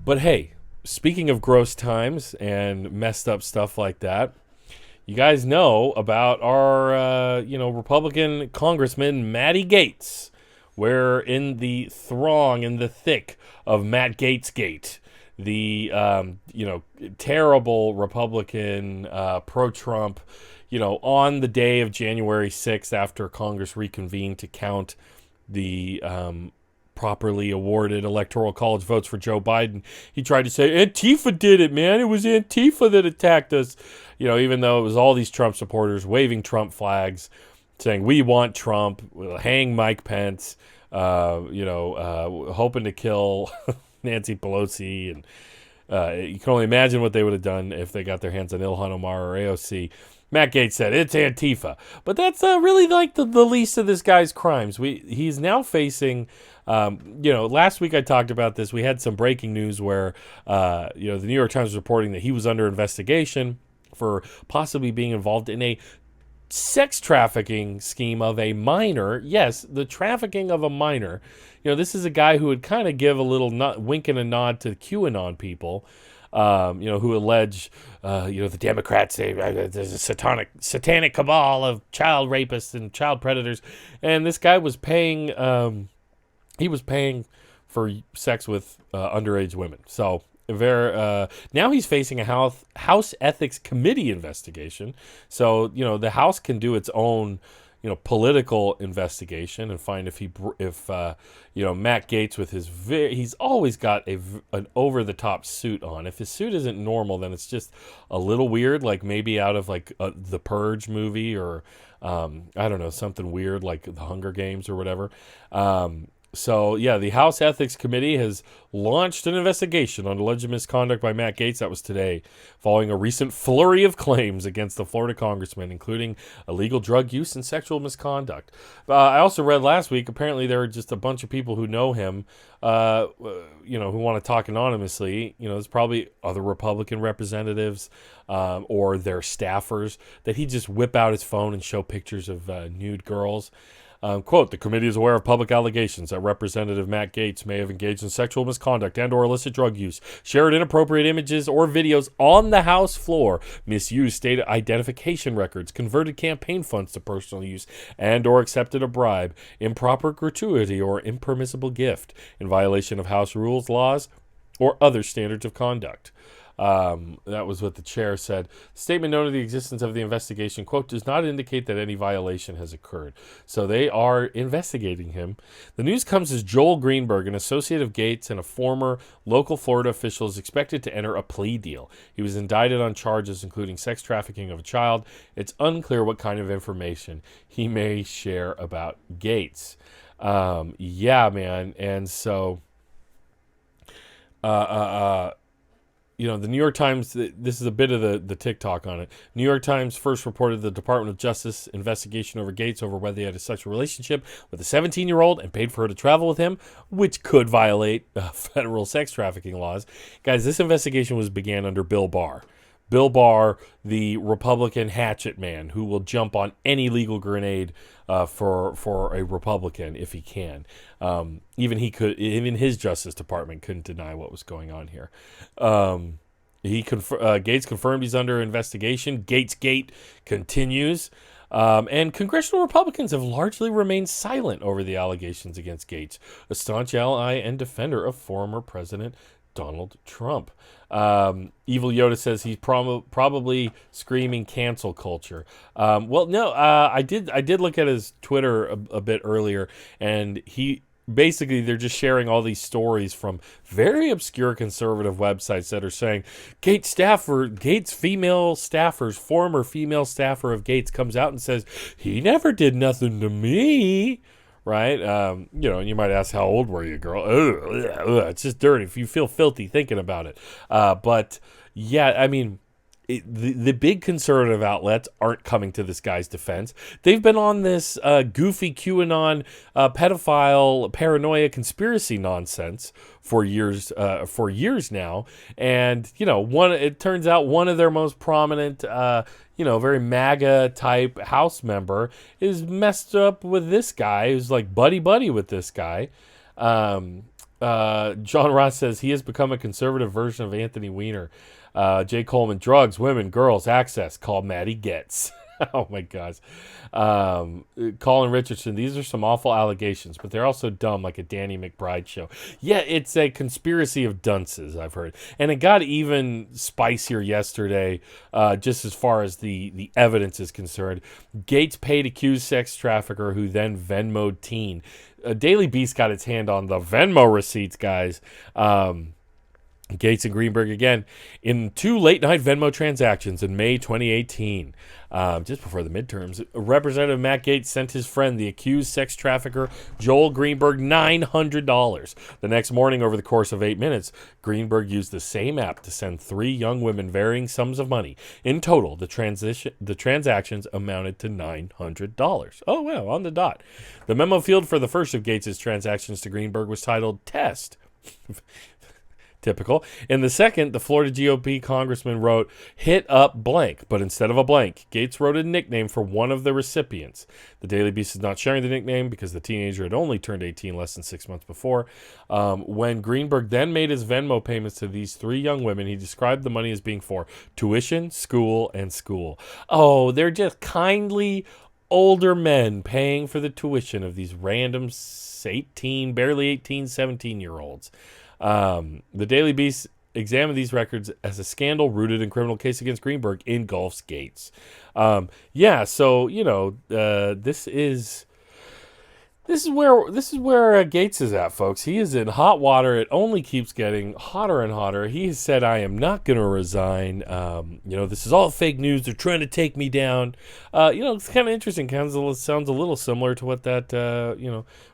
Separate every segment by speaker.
Speaker 1: But hey, speaking of gross times and messed up stuff like that, you guys know about our, Republican Congressman Matt Gaetz. We're in the throng, in the thick of Matt Gaetz Gate, the, terrible Republican pro-Trump, on the day of January 6th after Congress reconvened to count the properly awarded electoral college votes for Joe Biden. He tried to say, Antifa did it, man. It was Antifa that attacked us. Even though it was all these Trump supporters waving Trump flags, saying, we want Trump, we'll hang Mike Pence, hoping to kill Nancy Pelosi. And you can only imagine what they would have done if they got their hands on Ilhan Omar or AOC. Matt Gaetz said, it's Antifa. But that's really like the least of this guy's crimes. He's now facing, last week I talked about this. We had some breaking news where, the New York Times was reporting that he was under investigation for possibly being involved in a sex trafficking scheme of a minor. Yes, the trafficking of a minor. This is a guy who would kind of give a little wink and a nod to QAnon people. Who allege, the Democrats say there's a satanic cabal of child rapists and child predators, and this guy was paying, for sex with underage women. So now he's facing a House Ethics Committee investigation. So the House can do its own political investigation and find if Matt Gaetz with he's always got an over the top suit on. If his suit isn't normal, then it's just a little weird, like maybe out of like the Purge movie or I don't know, something weird like the Hunger Games or whatever. The House Ethics Committee has launched an investigation on alleged misconduct by Matt Gaetz. That was today, following a recent flurry of claims against the Florida congressman, including illegal drug use and sexual misconduct. I also read last week, apparently there are just a bunch of people who know him, who want to talk anonymously. There's probably other Republican representatives or their staffers that he just whip out his phone and show pictures of nude girls. Quote, the committee is aware of public allegations that Representative Matt Gaetz may have engaged in sexual misconduct and or illicit drug use, shared inappropriate images or videos on the House floor, misused state identification records, converted campaign funds to personal use, and or accepted a bribe, improper gratuity or impermissible gift in violation of House rules, laws, or other standards of conduct. That was what the chair said. The statement noted the existence of the investigation, quote, does not indicate that any violation has occurred. So they are investigating him. The news comes as Joel Greenberg, an associate of Gaetz and a former local Florida official, is expected to enter a plea deal. He was indicted on charges including sex trafficking of a child. It's unclear what kind of information he may share about Gaetz. Man. And so, the New York Times, this is a bit of the TikTok on it. New York Times first reported the Department of Justice investigation over Gaetz over whether he had a sexual relationship with a 17-year-old and paid for her to travel with him, which could violate federal sex trafficking laws. Guys, this investigation began under Bill Barr. Bill Barr, the Republican hatchet man who will jump on any legal grenade for a Republican if he can. Even his Justice Department couldn't deny what was going on here. Gaetz confirmed he's under investigation. Gaetz Gate continues. And congressional Republicans have largely remained silent over the allegations against Gaetz, a staunch ally and defender of former President Donald Trump. Evil Yoda says he's probably screaming cancel culture. I did look at his Twitter a bit earlier, and they're just sharing all these stories from very obscure conservative websites that are saying Gaetz female staffers, former female staffer of Gaetz comes out and says he never did nothing to me. Right? And you might ask, how old were you, girl? Ugh, it's just dirty if you feel filthy thinking about it. The big conservative outlets aren't coming to this guy's defense. They've been on this goofy QAnon pedophile paranoia conspiracy nonsense for years now. And, it turns out one of their most prominent, very MAGA type House member is messed up with this guy who's like buddy with this guy. John Ross says he has become a conservative version of Anthony Weiner. Jay Coleman, drugs, women, girls, access. Call Maddie Gaetz. Oh my gosh. Colin Richardson, these are some awful allegations, but they're also dumb, like a Danny McBride show. Yeah, it's a conspiracy of dunces, I've heard. And it got even spicier yesterday, just as far as the evidence is concerned. Gaetz paid accused sex trafficker who then Venmo'd teen. Daily Beast got its hand on the Venmo receipts, guys. Gaetz and Greenberg again in 2 late-night Venmo transactions in May 2018. Just before the midterms, Representative Matt Gaetz sent his friend, the accused sex trafficker Joel Greenberg, $900. The next morning, over the course of 8 minutes, Greenberg used the same app to send 3 young women varying sums of money. In total, the transactions amounted to $900. Oh, wow, on the dot. The memo field for the first of Gaetz's transactions to Greenberg was titled Test. Typical. In the second, the Florida GOP congressman wrote, hit up blank, but instead of a blank, Gaetz wrote a nickname for one of the recipients. The Daily Beast is not sharing the nickname because the teenager had only turned 18 less than 6 months before. When Greenberg then made his Venmo payments to these 3 young women, he described the money as being for tuition, school, and school. Oh, they're just kindly older men paying for the tuition of these random 18, barely 18, 17-year-olds. The Daily Beast examined these records as a scandal rooted in criminal case against Greenberg engulfs Gaetz. So this is where Gaetz is at, folks. He is in hot water. It only keeps getting hotter and hotter. He has said, "I am not going to resign. This is all fake news. They're trying to take me down." It's kind of interesting. Sounds a little similar to what that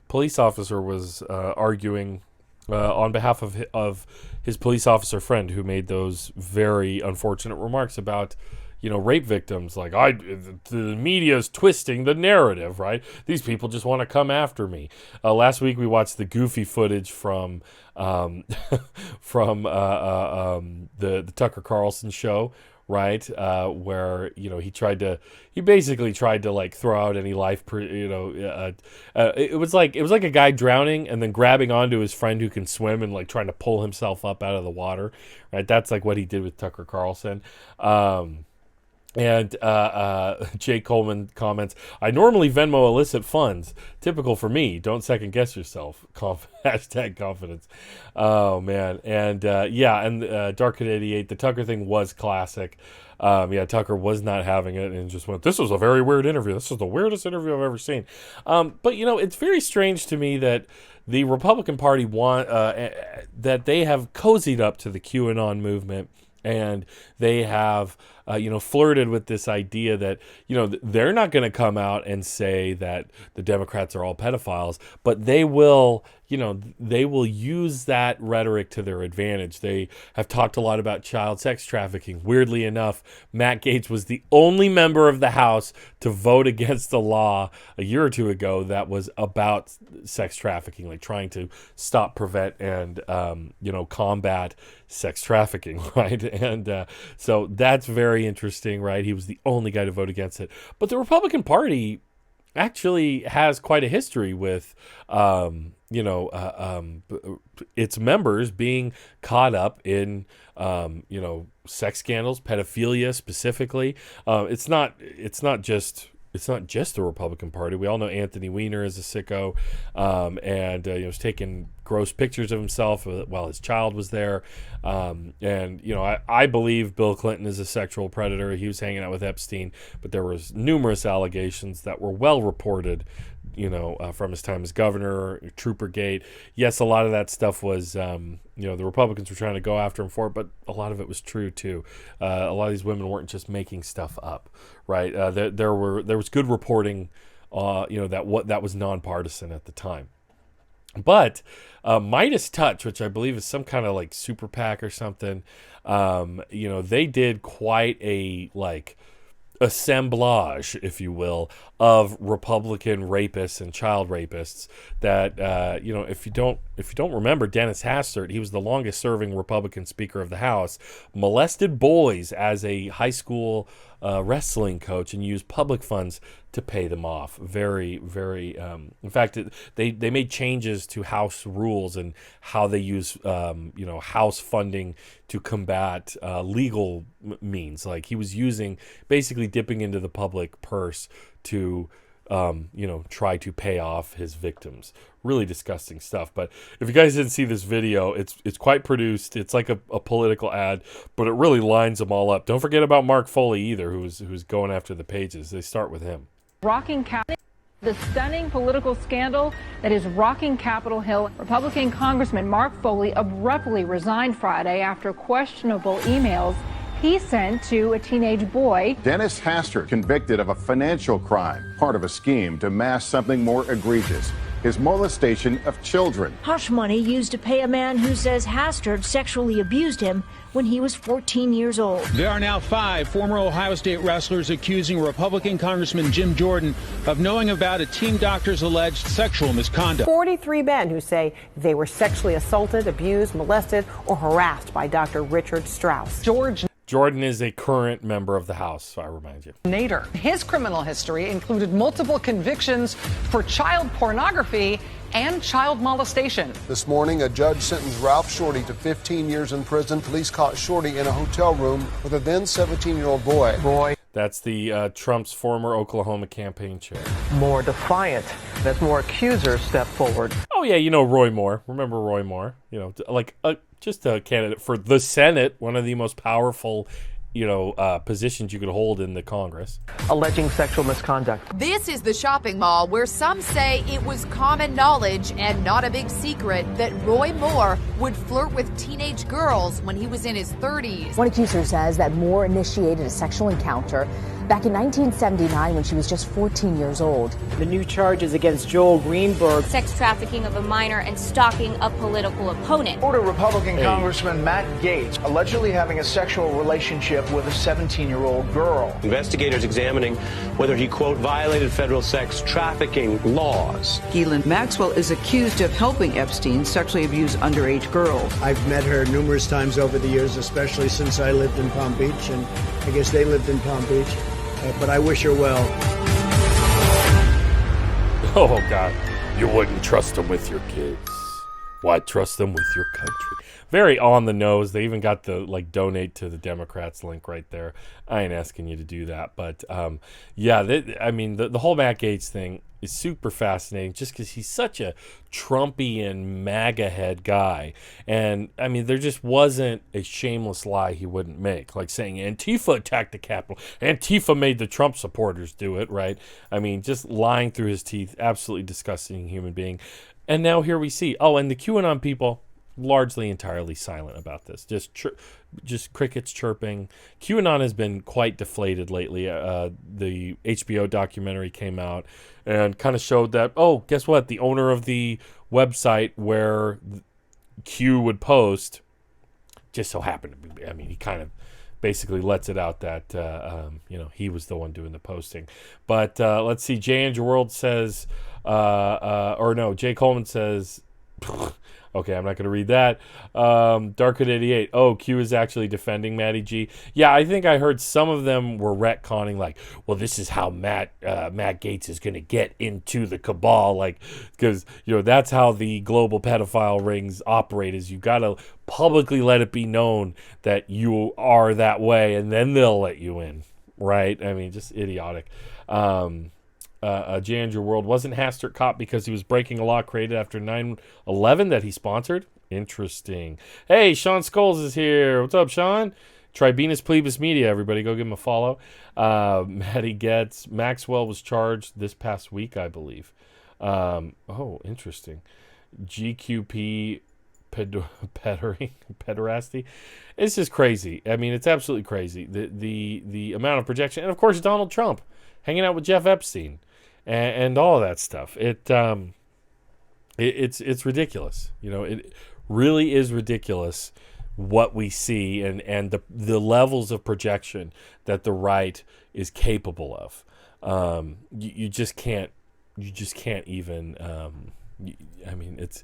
Speaker 1: police officer was arguing. On behalf of his police officer friend who made those very unfortunate remarks about, rape victims. Like, the media is twisting the narrative, right? These people just want to come after me. Last week we watched the goofy footage from the Tucker Carlson show, right? Where he basically tried to like throw out any life, it was like a guy drowning and then grabbing onto his friend who can swim and like trying to pull himself up out of the water, right? That's like what he did with Tucker Carlson. And Jay Coleman comments, I normally Venmo illicit funds. Typical for me. Don't second guess yourself. Hashtag confidence. Oh, man. And Dark at 88, the Tucker thing was classic. Tucker was not having it and just went, this was a very weird interview. This is the weirdest interview I've ever seen. But it's very strange to me that the Republican Party that they have cozied up to the QAnon movement. And they have, flirted with this idea that, they're not going to come out and say that the Democrats are all pedophiles, but they will use that rhetoric to their advantage. They have talked a lot about child sex trafficking. Weirdly enough, Matt Gaetz was the only member of the House to vote against the law a year or two ago that was about sex trafficking, like trying to stop, prevent, and, combat sex trafficking, right? And so that's very interesting, right? He was the only guy to vote against it. But the Republican Party actually has quite a history with, its members being caught up in, sex scandals, pedophilia specifically. It's not just the Republican Party. We all know Anthony Weiner is a sicko, and was taking gross pictures of himself while his child was there. I believe Bill Clinton is a sexual predator. He was hanging out with Epstein, but there was numerous allegations that were well reported, from his time as governor, Troopergate. Yes, a lot of that stuff was, the Republicans were trying to go after him for it, but a lot of it was true too. A lot of these women weren't just making stuff up, right? There was good reporting, that was nonpartisan at the time. But Midas Touch, which I believe is some kind of like super PAC or something, they did quite a assemblage, if you will, of Republican rapists and child rapists that if you don't remember Dennis Hastert, he was the longest serving Republican Speaker of the House, molested boys as a high school wrestling coach and used public funds to pay them off. Very, very. In fact, they made changes to House rules and how they use House funding to combat legal means. Like he was basically dipping into the public purse to try to pay off his victims. Really disgusting stuff. But if you guys didn't see this video, it's quite produced. It's like a political ad, but it really lines them all up. Don't forget about Mark Foley either, who's going after the pages. They start with him.
Speaker 2: Rocking the stunning political scandal that is rocking Capitol Hill. Republican Congressman Mark Foley abruptly resigned Friday after questionable emails he sent to a teenage boy.
Speaker 3: Dennis Hastert convicted of a financial crime, part of a scheme to mask something more egregious, his molestation of children.
Speaker 4: Hush money used to pay a man who says Hastert sexually abused him when he was 14 years old.
Speaker 5: There are now 5 former Ohio State wrestlers accusing Republican Congressman Jim Jordan of knowing about a team doctor's alleged sexual misconduct.
Speaker 6: 43 men who say they were sexually assaulted, abused, molested, or harassed by Dr. Richard Strauss.
Speaker 1: Jordan is a current member of the House, so I remind you.
Speaker 7: Nader. His criminal history included multiple convictions for child pornography and child molestation.
Speaker 8: This morning, a judge sentenced Ralph Shorty to 15 years in prison. Police caught Shorty in a hotel room with a then 17-year-old boy.
Speaker 1: That's the Trump's former Oklahoma campaign chair.
Speaker 9: More defiant as more accusers step forward.
Speaker 1: Oh, yeah, Roy Moore. Remember Roy Moore? Just a candidate for the Senate, one of the most powerful, positions you could hold in the Congress.
Speaker 9: Alleging sexual misconduct.
Speaker 10: This is the shopping mall where some say it was common knowledge and not a big secret that Roy Moore would flirt with teenage girls when he was in his 30s.
Speaker 11: One accuser says that Moore initiated a sexual encounter back in 1979 when she was just 14 years old.
Speaker 12: The new charges against Joel Greenberg.
Speaker 13: Sex trafficking of a minor and stalking a political opponent.
Speaker 14: Florida Republican Congressman Matt Gaetz allegedly having a sexual relationship with a 17-year-old girl.
Speaker 15: Investigators examining whether he, quote, violated federal sex trafficking laws.
Speaker 16: Ghislaine Maxwell is accused of helping Epstein sexually abuse underage girls.
Speaker 17: I've met her numerous times over the years, especially since I lived in Palm Beach, and I guess they lived in Palm Beach. But I wish her well.
Speaker 1: Oh, God. You wouldn't trust them with your kids. Why trust them with your country? Very on the nose. They even got the donate to the Democrats link right there. I ain't asking you to do that. But, the whole Matt Gaetz thing is super fascinating just because he's such a Trumpian MAGA head guy. And, there just wasn't a shameless lie he wouldn't make. Like saying Antifa attacked the Capitol. Antifa made the Trump supporters do it, right? Just lying through his teeth. Absolutely disgusting human being. And now here we see. Oh, and the QAnon people largely entirely silent about this. Just crickets chirping. QAnon has been quite deflated lately. The HBO documentary came out and kind of showed that, oh, guess what? The owner of the website where Q would post just so happened to be, he kind of basically lets it out that, he was the one doing the posting. But let's see. Jay Andrew World says, Jay Coleman says, okay, I'm not going to read that. Darkhood 88. Oh, Q is actually defending Matty G. Yeah, I think I heard some of them were retconning, well, this is how Matt Gaetz is going to get into the cabal, because that's how the global pedophile rings operate. Is you got to publicly let it be known that you are that way, and then they'll let you in, right? Just idiotic. J. Andrew World, wasn't Hastert caught because he was breaking a law created after 9/11 that he sponsored? Interesting. Hey, Sean Scholes is here. What's up, Sean? Tribunus Plebis Media, everybody. Go give him a follow. Matty Gaetz. Maxwell was charged this past week, I believe. Interesting. GQP pederasty. It's just crazy. It's absolutely crazy. The amount of projection. And, of course, Donald Trump hanging out with Jeff Epstein. And all of that stuff. It's ridiculous. It really is ridiculous what we see and the levels of projection that the right is capable of. You just can't even. I mean, it's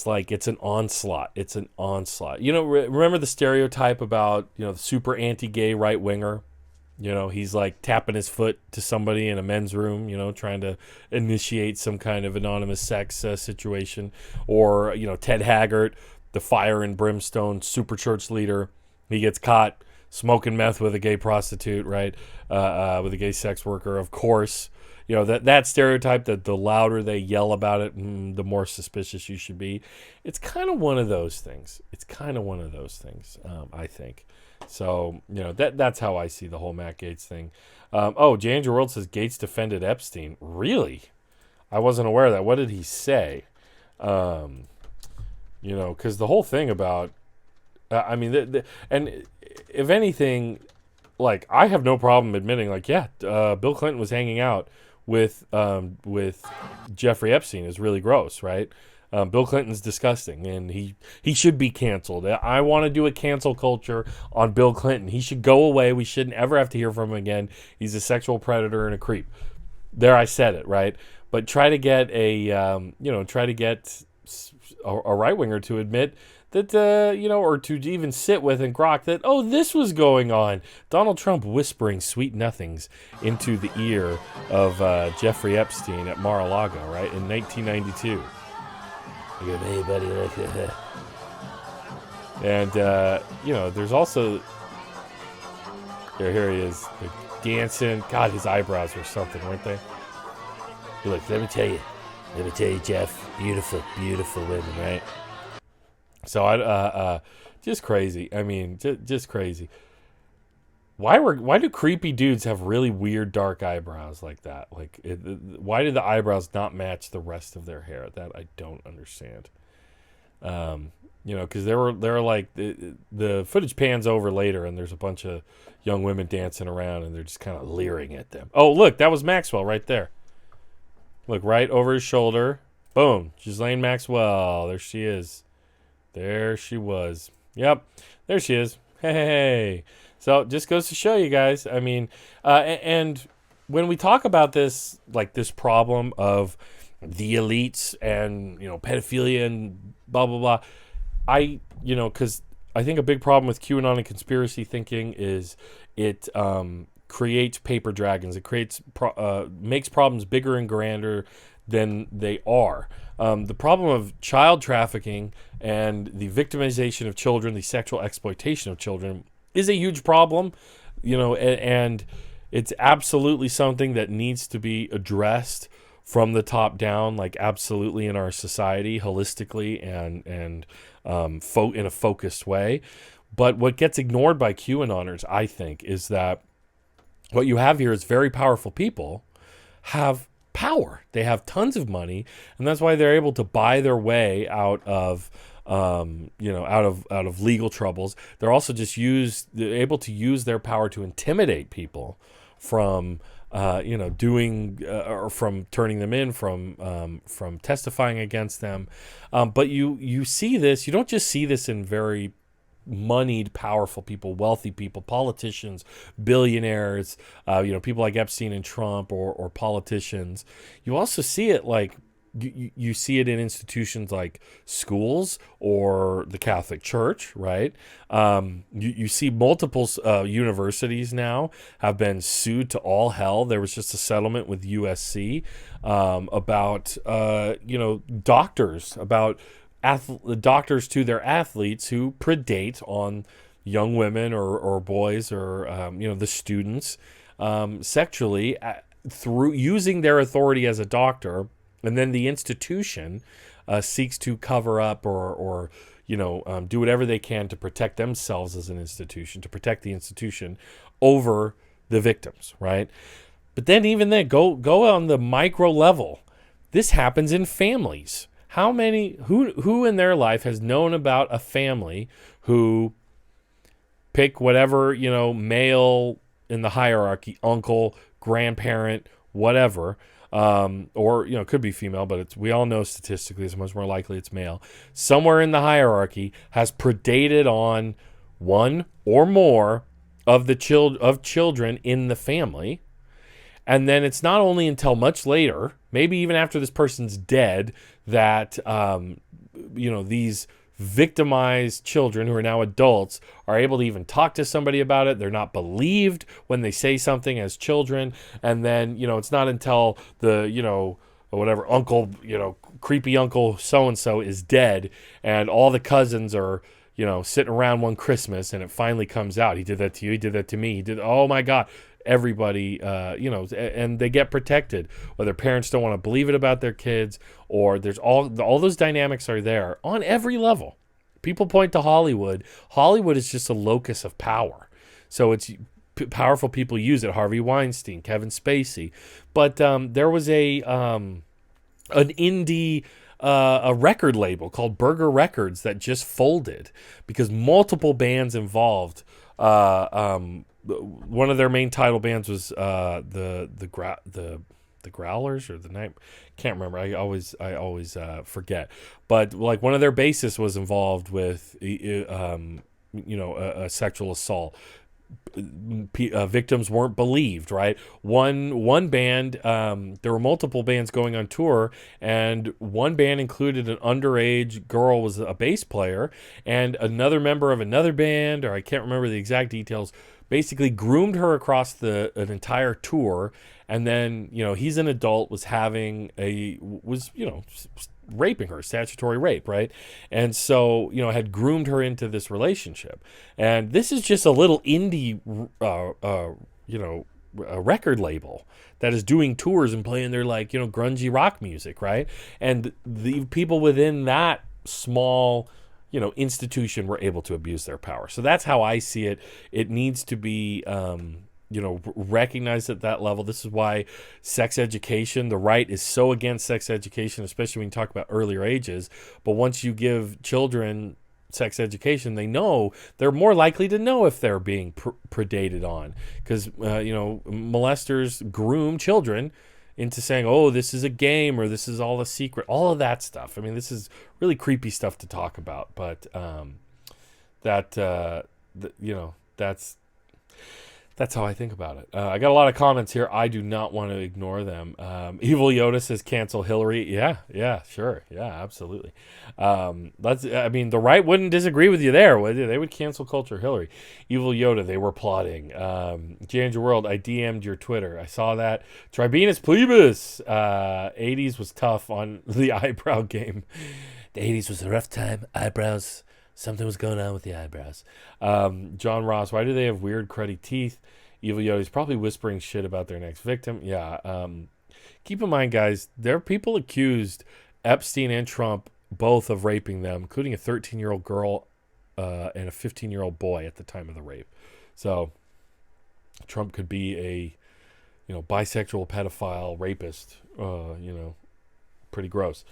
Speaker 1: like it's an onslaught. It's an onslaught. Remember the stereotype about the super anti-gay right winger. He's like tapping his foot to somebody in a men's room, trying to initiate some kind of anonymous sex situation. Or, Ted Haggart, the fire and brimstone super church leader. He gets caught smoking meth with a gay prostitute, right? With a gay sex worker. Of course, that stereotype that the louder they yell about it, the more suspicious you should be. It's kind of one of those things. I think. So, that's how I see the whole Matt Gaetz thing. J. Andrew World says Gaetz defended Epstein. Really? I wasn't aware of that. What did he say? Because the whole thing about, and if anything, like, I have no problem admitting, like, Bill Clinton was hanging out with Jeffrey Epstein is really gross, right? Bill Clinton's disgusting, and he should be canceled. I want to do a cancel culture on Bill Clinton. He should go away. We shouldn't ever have to hear from him again. He's a sexual predator and a creep. There, I said it, right? But try to get a right winger to admit that, or to even sit with and grok that, this was going on. Donald Trump whispering sweet nothings into the ear of Jeffrey Epstein at Mar-a-Lago, right, in 1992. Hey, buddy, look at that. And, there's also... Here he is. They're dancing. God, his eyebrows were something, weren't they? Look, let me tell you, Jeff. Beautiful, beautiful women, right? So, just crazy. I mean, just crazy. Why do creepy dudes have really weird dark eyebrows like that? Like, why do the eyebrows not match the rest of their hair? That I don't understand. Because they're like the footage pans over later, and there's a bunch of young women dancing around, and they're just kind of leering at them. Oh, look, that was Maxwell right there. Look, right over his shoulder. Boom, Ghislaine Maxwell. There she is. There she was. Yep, there she is. Hey. So it just goes to show you guys. I mean, and when we talk about this, like this problem of the elites and, pedophilia and blah, blah, blah, because I think a big problem with QAnon and conspiracy thinking is it creates paper dragons. It makes problems bigger and grander than they are. The problem of child trafficking and the victimization of children, the sexual exploitation of children, is a huge problem, and it's absolutely something that needs to be addressed from the top down, like absolutely in our society, holistically and in a focused way. But what gets ignored by QAnoners, I think, is that what you have here is very powerful people have power. They have tons of money, and that's why they're able to buy their way out of out of legal troubles. They're also they're able to use their power to intimidate people from doing or from turning them in, from testifying against them. But you see this. You don't just see this in very moneyed, powerful people, wealthy people, politicians, billionaires, people like Epstein and Trump, or politicians. You also see it like. You see it in institutions like schools or the Catholic Church, right? You see multiple universities now have been sued to all hell. There was just a settlement with USC about doctors, about doctors to their athletes who predate on young women or boys or the students sexually through using their authority as a doctor. And then the institution seeks to cover up or do whatever they can to protect themselves as an institution, to protect the institution over the victims, right? But then even then, go on the micro level. This happens in families. How many, who in their life has known about a family who pick whatever, male in the hierarchy, uncle, grandparent, whatever, or it could be female, but we all know statistically it's much more likely it's male. Somewhere in the hierarchy has predated on one or more of children in the family. And then it's not only until much later, maybe even after this person's dead, that these victimized children who are now adults are able to even talk to somebody about it. They're not believed when they say something as children. And then, it's not until the, whatever uncle, creepy uncle so-and-so is dead and all the cousins are, sitting around one Christmas and it finally comes out. He did that to you. He did that to me. Oh my God. Everybody, and they get protected, whether parents don't want to believe it about their kids, or there's all those dynamics are there on every level. People point to Hollywood. Hollywood is just a locus of power. So it's powerful people use it. Harvey Weinstein, Kevin Spacey. But there was an indie a record label called Burger Records that just folded because multiple bands involved. One of their main title bands was the Growlers or the Night. Can't remember. I always forget. But like one of their bassists was involved with a sexual assault. Victims weren't believed, right? One band, there were multiple bands going on tour, and one band included an underage girl was a bass player, and another member of another band, or I can't remember the exact details, basically groomed her across an entire tour. And then, he's an adult, was raping her, statutory rape, right? And so, had groomed her into this relationship. And this is just a little indie, a record label that is doing tours and playing their grungy rock music, right? And the people within that small, institution were able to abuse their power. So that's how I see it. It needs to be, recognized at that level. This is why sex education, the right is so against sex education, especially when you talk about earlier ages. But once you give children sex education, they're more likely to know if they're being predated on, because molesters groom children into saying, oh, this is a game, or this is all a secret, all of that stuff. I mean, this is really creepy stuff to talk about, but that's how I think about it. I got a lot of comments here. I do not want to ignore them. Evil Yoda says cancel Hillary. Yeah, sure. Yeah, absolutely. The right wouldn't disagree with you there, would they? They would cancel culture Hillary. Evil Yoda, they were plotting. Janja World, I DM'd your Twitter. I saw that. Tribunus Plebis. 80s was tough on the eyebrow game. The 80s was a rough time. Eyebrows. Something was going on with the eyebrows. John Ross, why do they have weird, cruddy teeth? Evil Yoda's probably whispering shit about their next victim. Yeah. Keep in mind, guys, there are people accused, Epstein and Trump, both of raping them, including a 13-year-old girl and a 15-year-old boy at the time of the rape. So Trump could be a, bisexual pedophile rapist. Pretty gross.